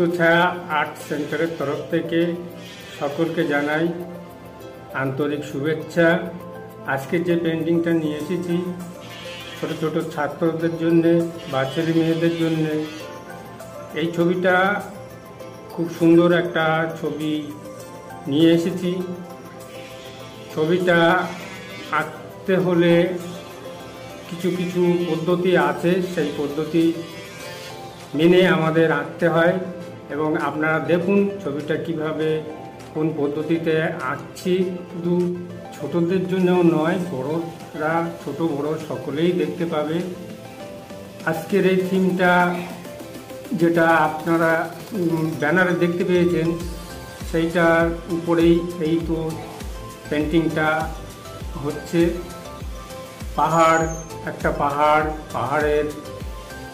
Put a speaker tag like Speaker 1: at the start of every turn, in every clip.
Speaker 1: चित्र छाया art centre तरफ থেকে সকলকে জানাই আন্তরিক শুভেচ্ছা। আজকে যে পেইন্টিংটা নিয়ে এসেছি ছোট ছোট ছাত্রদের জন্য বা ছেলে মেয়েদের জন্য, এই ছবিটা খুব সুন্দর একটা ছবি নিয়ে এসেছি। ছবিটা আঁকতে হলে কিছু কিছু পদ্ধতি আছে, সেই পদ্ধতি মেনে আমাদের আঁকতে হয় এবং আপনারা দেখুন ছবিটা কিভাবে কোন পদ্ধতিতে আঁকছি। শুধু ছোটদের জন্যও নয়, বড়রা ছোট বড় সকলেই দেখতে পাবে। আজকের এই থিমটা যেটা আপনারা ব্যানারে দেখতে পেয়েছেন সেইটার উপরেই এই তো পেন্টিংটা হচ্ছে। পাহাড়, একটা পাহাড়ের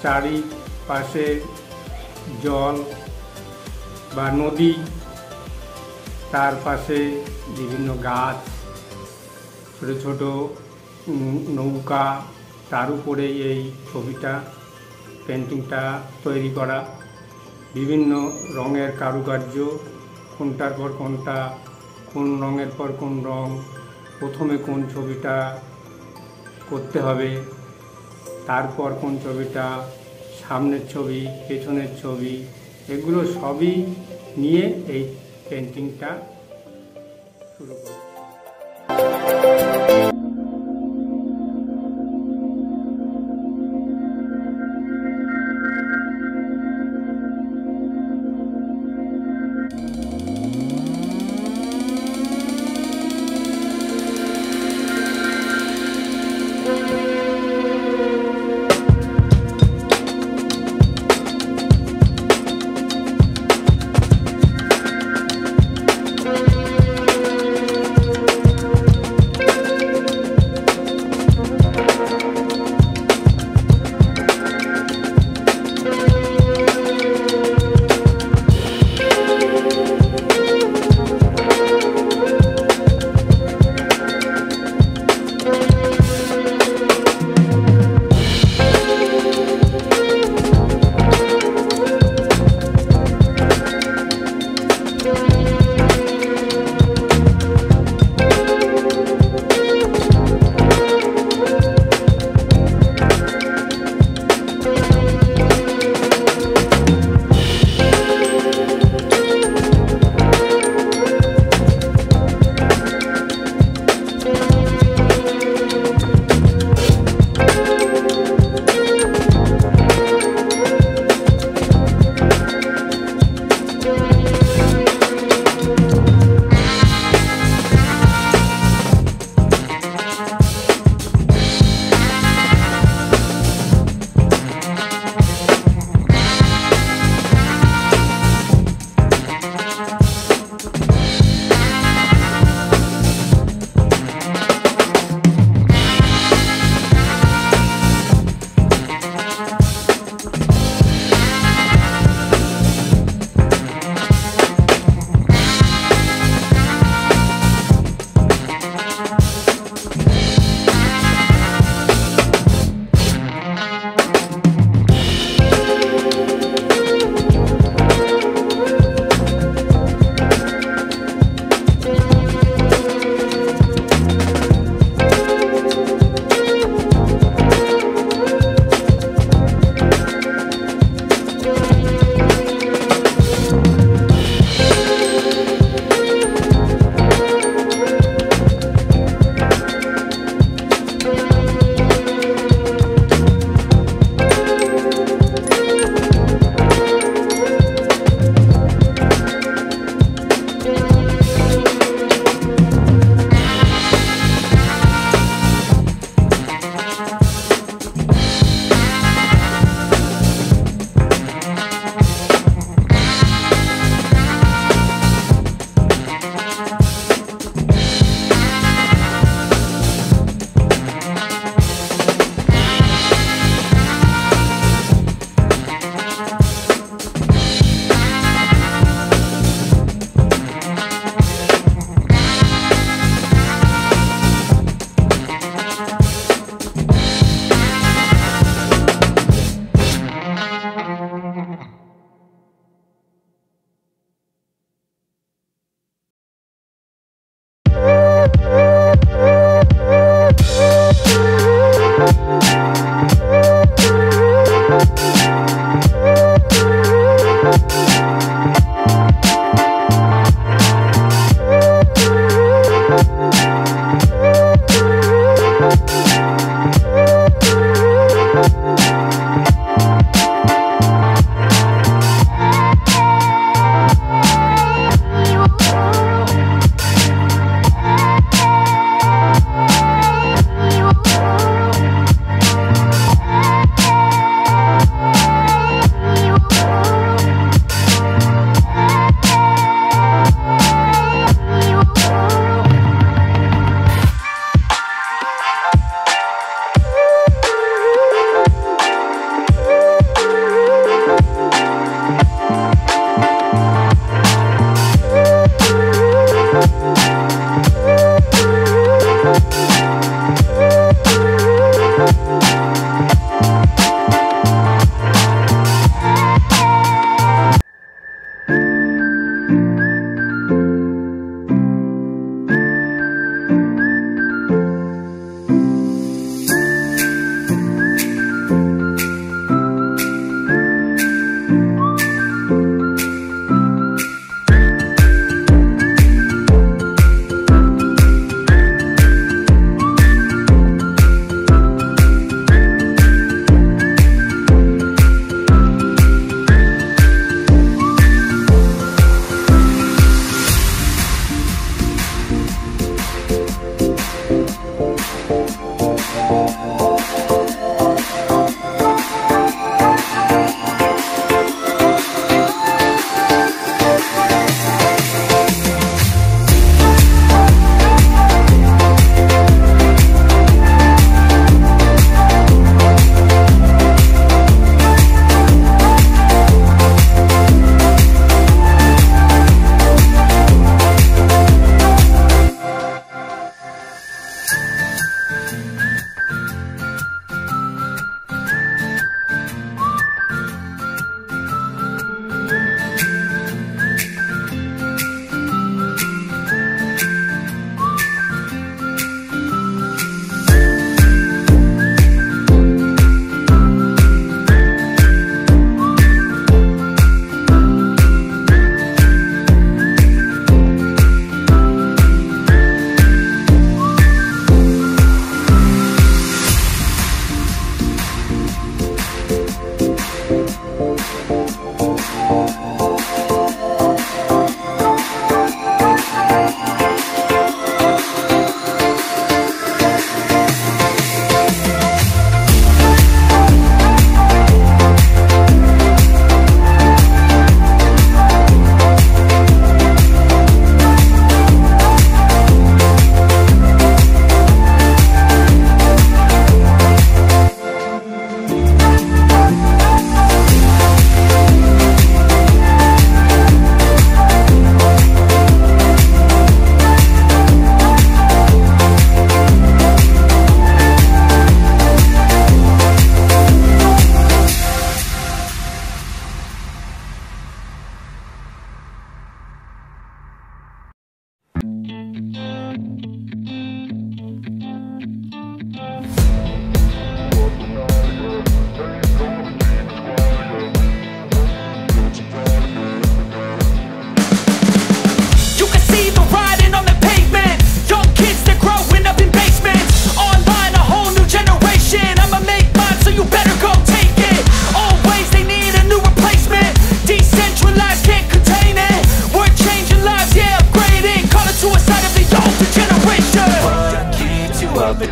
Speaker 1: চারিপাশে জল বা নদী, তার পাশে বিভিন্ন গাছ, ছোট ছোট নৌকা, তার উপরে এই ছবিটা পেন্টিংটা তৈরি করা। বিভিন্ন রঙের কারুকার্য, কোনটার পর কোনটা, কোন রঙের পর কোন রং, প্রথমে কোন ছবিটা করতে হবে, তারপর কোন ছবিটা, সামনের ছবি, পেছনের ছবি, এগুলো সবই নিয়ে এই পেন্টিংটা শুরু করি।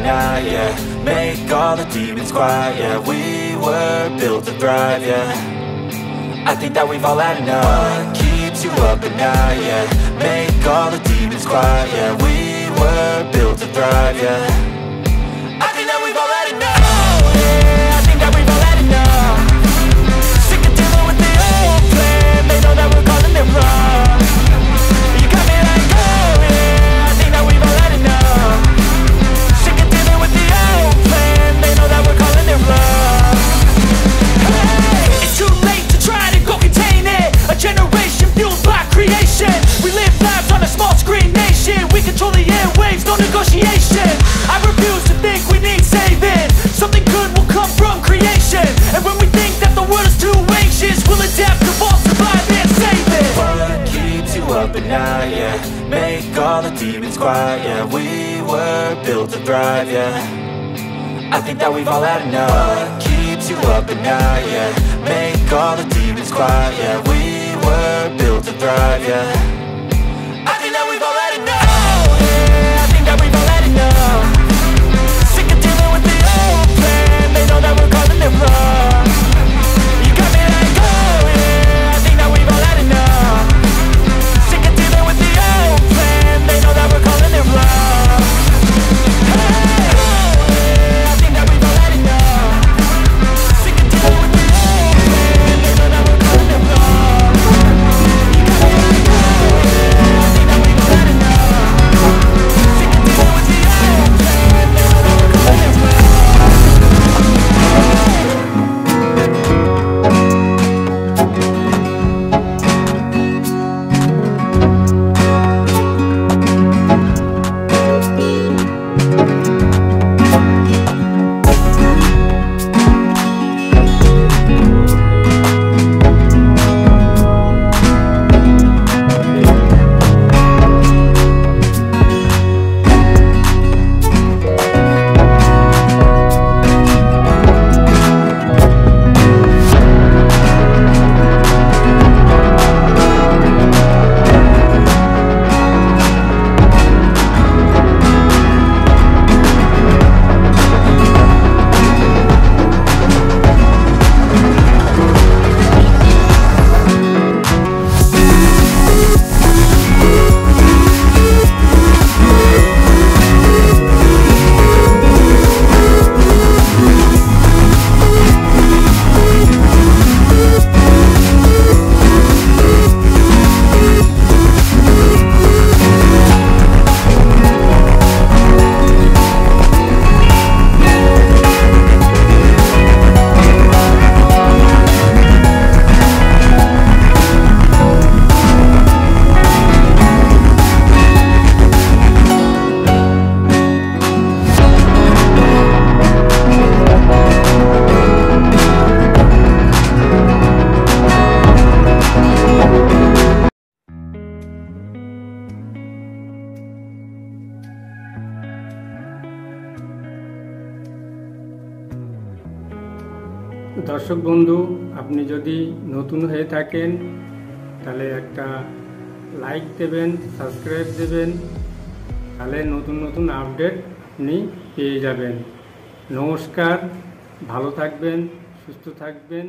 Speaker 2: night, yeah. Make all the demons quiet, yeah. We were built to thrive, yeah. I think that we've all had enough. What keeps you up at night, yeah. Make all the demons quiet, yeah. We were built to thrive, yeah. I think that we've all had enough. Oh, yeah, I think that we've all had enough. Sick of dealing with the old plan. They know that we're calling it wrong. You got me like, oh, yeah, I think that we've all had enough. Sick of dealing with the old plan. They know that we're calling it wrong. Hey, it's too late to try to go contain it. A generation fueled by creation. We live lives on a small screen nation. We control the airwaves, no negotiation. I refuse to think we need saving. Something good will come from creation. And when we think that the world is too anxious, we'll adapt, evolve, survive and save it. What keeps you up at night, yeah. Make all the demons quiet, yeah. We were built to thrive, yeah. I think that we've all had enough. What keeps you up at night, yeah. Make all the demons quiet, yeah. We were built to thrive, yeah. I think that we've all had enough. Oh, yeah, I think that we've all had enough. Sick of dealing with the old plan. They know that we're calling it wrong. You got me like, oh, yeah, I think that we've all had enough. Sick of dealing with the old plan. They know that we're calling it wrong. Hey, oh, yeah, I think that we've all had enough. Sick of dealing with the old plan. They know that we're calling it wrong. You got me like, oh, yeah, I think that we've all had enough. Sick of dealing with the old plan. They know that we're calling it wrong.
Speaker 1: দর্শক বন্ধু, আপনি যদি নতুন হয়ে থাকেন তাহলে একটা like দেবেন, সাবস্ক্রাইব দেবেন, তাহলে নতুন নতুন আপডেট আপনি পেয়ে যাবেন। নমস্কার, ভালো থাকবেন, সুস্থ থাকবেন।